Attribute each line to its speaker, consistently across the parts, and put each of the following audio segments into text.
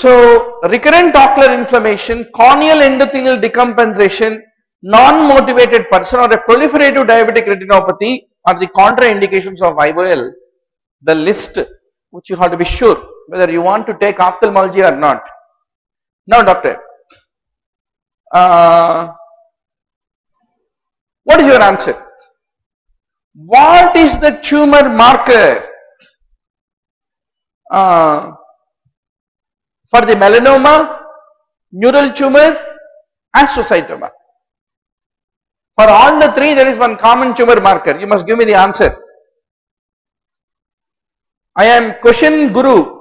Speaker 1: So, recurrent ocular inflammation, corneal endothelial decompensation, non-motivated person or a proliferative diabetic retinopathy are the contraindications of IOL. The list which you have to be sure whether you want to take ophthalmology or not. Now, doctor, what is your answer? What is the tumor marker for the melanoma, neural tumor, astrocytoma? For all the three, there is one common tumor marker. You must give me the answer. I am question guru.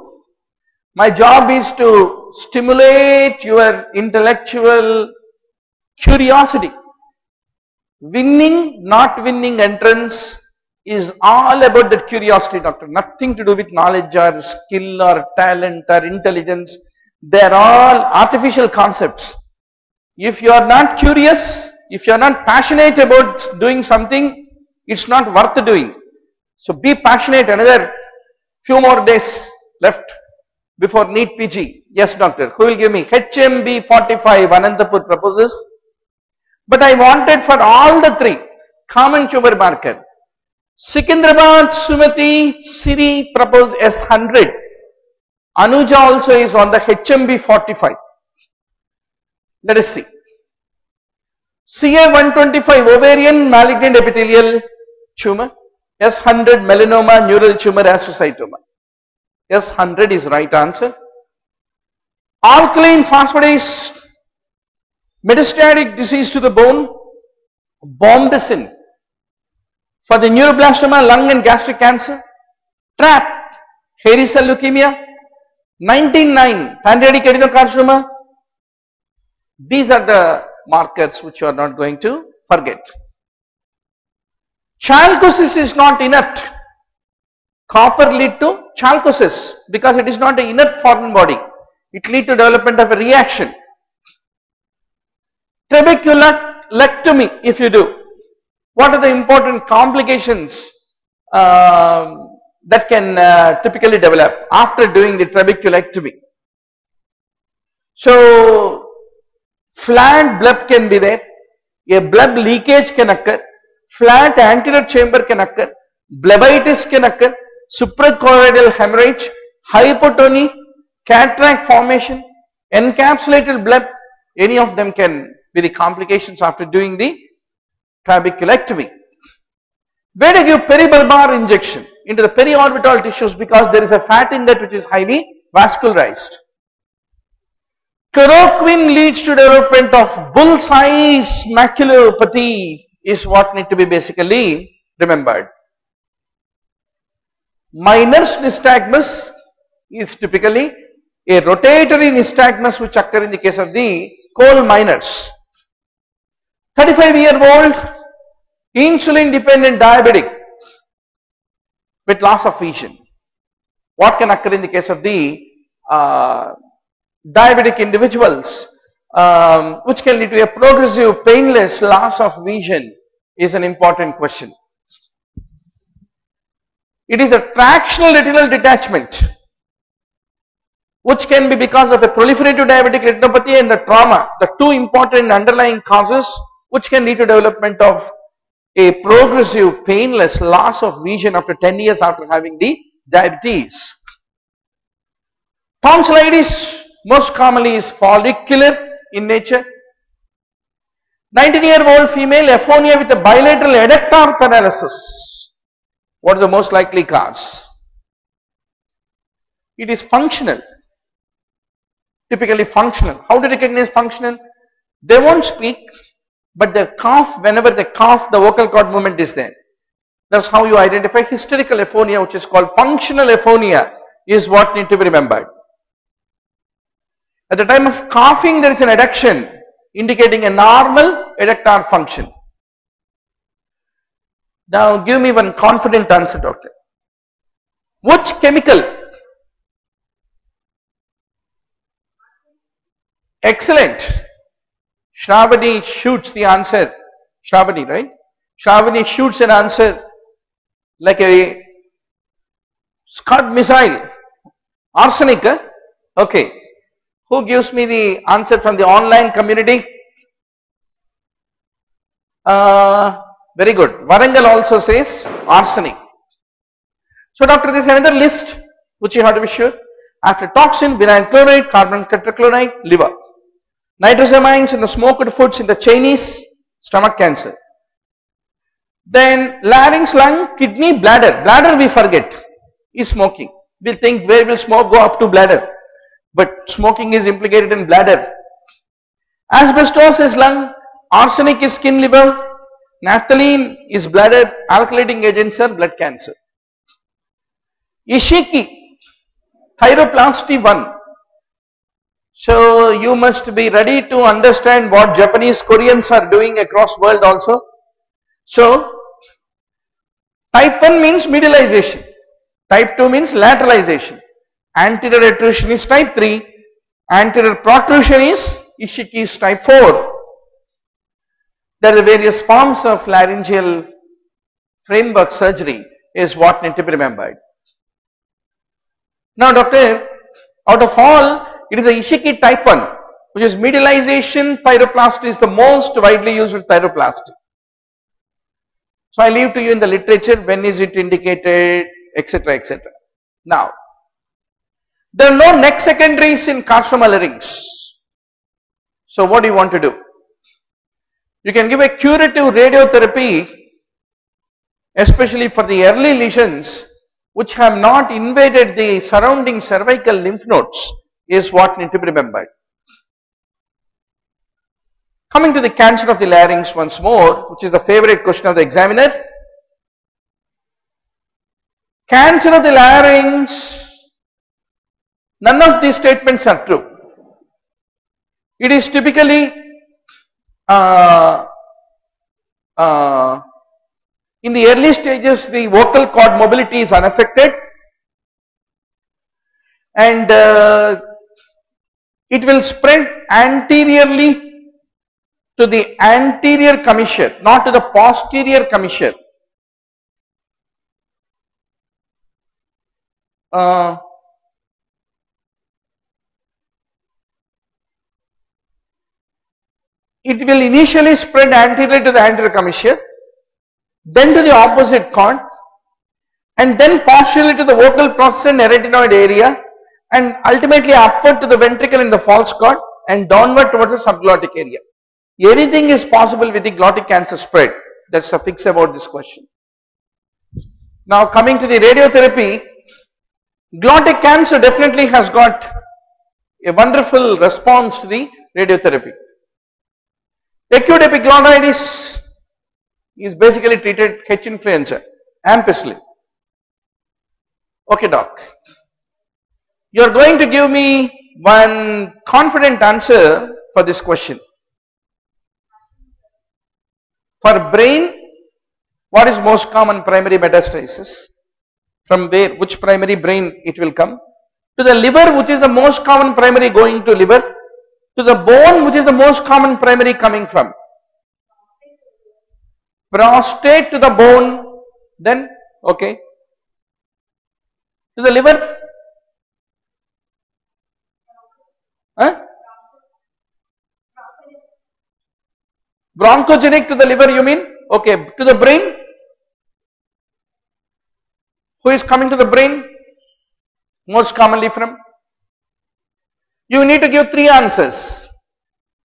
Speaker 1: My job is to stimulate your intellectual curiosity. Winning, not winning entrance is all about that curiosity, doctor. Nothing to do with knowledge or skill or talent or intelligence. They are all artificial concepts. If you are not curious, if you are not passionate about doing something, it's not worth doing. So be passionate. Another few more days left before NEET PG. Yes, doctor. Who will give me? HMB 45, Anantapur proposes. But I wanted for all the three common tumor marker. Sikandrabad, Sumati, Siri propose S100. Anuja also is on the HMB 45. Let us see. CA 125 ovarian malignant epithelial tumor. S100 melanoma, neural tumor, astrocytoma. S100 is right answer. Alkaline phosphatase, metastatic disease to the bone, Bombesin. For the neuroblastoma, lung and gastric cancer, TRAP, hairy cell leukemia, 19-9, pancreatic adenocarcinoma. These are the markers which you are not going to forget. Chalcosis is not inert. Copper lead to chalcosis because it is not an inert foreign body. It lead to development of a reaction. Trabeculectomy, if you do, what are the important complications that can typically develop after doing the trabeculectomy? So, flat bleb can be there, a bleb leakage can occur, flat anterior chamber can occur, blebitis can occur, suprachoroidal hemorrhage, hypotony, cataract formation, encapsulated bleb, any of them can be the complications after doing the trabeculectomy. Where to give peribulbar injection? Into the periorbital tissues because there is a fat in that which is highly vascularized. Chloroquine leads to development of bull's-eyes maculopathy is what need to be basically remembered. Minor nystagmus is typically a rotatory nystagmus which occur in the case of the coal miners. 35-year-old insulin dependent diabetic with loss of vision. What can occur in the case of the diabetic individuals which can lead to a progressive painless loss of vision is an important question. It is a tractional retinal detachment which can be because of a proliferative diabetic retinopathy and the trauma, the two important underlying causes which can lead to development of a progressive painless loss of vision after 10 years after having the diabetes. Tonsillitis most commonly is follicular in nature. 19-year-old female aphonia with a bilateral adductor paralysis. What is the most likely cause? It is functional. Typically functional. How to recognize functional? They won't speak, but their cough, whenever they cough, the vocal cord movement is there. That's how you identify hysterical aphonia, which is called functional aphonia, is what need to be remembered. At the time of coughing, there is an adduction indicating a normal adductor function. Now give me one confident answer, doctor. Which chemical? Excellent. Shravani shoots the answer. Shravani, right? Shravani shoots an answer like a Scud missile. Arsenic, okay. Who gives me the answer from the online community? Very good. Warangal also says arsenic. So doctor, this is another list which you have to be sure. After toxin, vinyl chloride, carbon tetrachloride, liver. Nitrosamines in the smoked foods in the Chinese, stomach cancer. Then larynx, lung, kidney, bladder. Bladder we forget is smoking. We think where will smoke go up to bladder? But smoking is implicated in bladder. Asbestos is lung, arsenic is skin, liver, naphthalene is bladder, alkylating agents are blood cancer. Ishiki, thyroplasty 1. So you must be ready to understand what Japanese, Koreans are doing across world also. So type 1 means medialization, type 2 means lateralization, anterior retrusion is type 3, anterior protrusion is Ishiki is type 4. There are various forms of laryngeal framework surgery is what need to be remembered. Now doctor, out of all, it is the Ishiki type 1, which is medialization thyroplasty is the most widely used thyroplasty. So I leave to you in the literature when is it indicated, etc., etc. Now, there are no neck secondaries in carcinoma larynx. So what do you want to do? You can give a curative radiotherapy, especially for the early lesions which have not invaded the surrounding cervical lymph nodes is what need to be remembered. Coming to the cancer of the larynx once more, which is the favorite question of the examiner. Cancer of the larynx, none of these statements are true. It is typically in the early stages the vocal cord mobility is unaffected and it will spread anteriorly to the anterior commissure, not to the posterior commissure. It will initially spread anteriorly to the anterior commissure, then to the opposite cord, and then posteriorly to the vocal process and arytenoid area, and ultimately upward to the ventricle in the false cord and downward towards the subglottic area. Anything is possible with the glottic cancer spread. That's a fix about this question. Now coming to the radiotherapy, glottic cancer definitely has got a wonderful response to the radiotherapy. Acute epiglottitis is basically treated H influenza, ampicillin. Okay doc, you are going to give me one confident answer for this question. For brain, what is most common primary metastasis? From where, which primary brain it will come? To the liver, which is the most common primary going to liver. To the bone, which is the most common primary coming from? Prostate to the bone, then okay. To the liver? Huh? Bronchogenic to the liver you mean? Okay, to the brain? Who is coming to the brain? Most commonly from? You need to give 3 answers.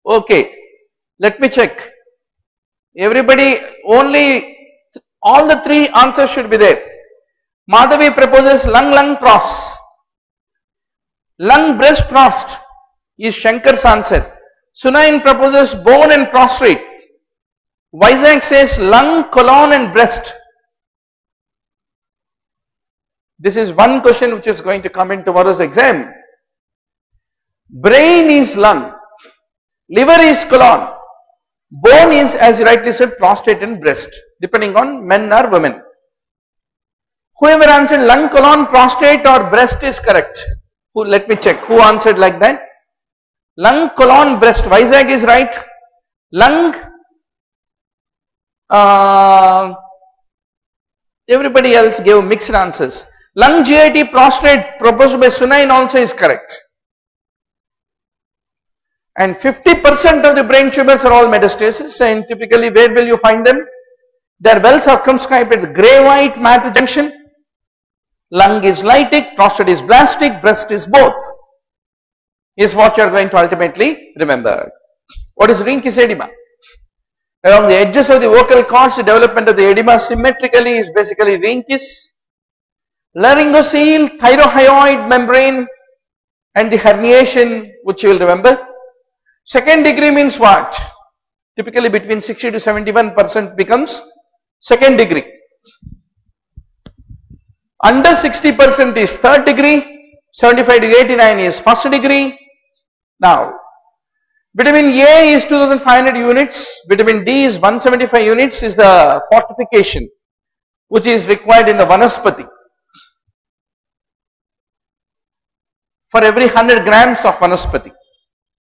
Speaker 1: Okay, let me check. Everybody, only all the 3 answers should be there. Madhavi proposes lung pros. Lung breast prost is Shankar's answer. Sunain proposes bone and prostrate. Vizag says lung, colon and breast. This is one question which is going to come in tomorrow's exam. Brain is lung, liver is colon, bone is, as you rightly said, prostate and breast, depending on men or women. Whoever answered lung, colon, prostate or breast is correct. Let me check who answered like that. Lung, colon, breast. Vizag is right. Lung, everybody else gave mixed answers. Lung, GIT, prostate proposed by Sunain also is correct. And 50% of the brain tumors are all metastasis, and typically where will you find them? They are well circumscribed at the gray white matter junction. Lung is lytic, prostate is blastic, breast is both, is what you are going to ultimately remember. What is ring kiss edema? Along the edges of the vocal cords, the development of the edema symmetrically is basically ring kiss. Laryngocele, thyrohyoid membrane, and the herniation, which you will remember. Second degree means what? Typically between 60 to 71% becomes second degree. Under 60% is third degree, 75 to 89 is first degree. Now, vitamin A is 2500 units, vitamin D is 175 units, is the fortification which is required in the vanaspati. For every 100 grams of vanaspati.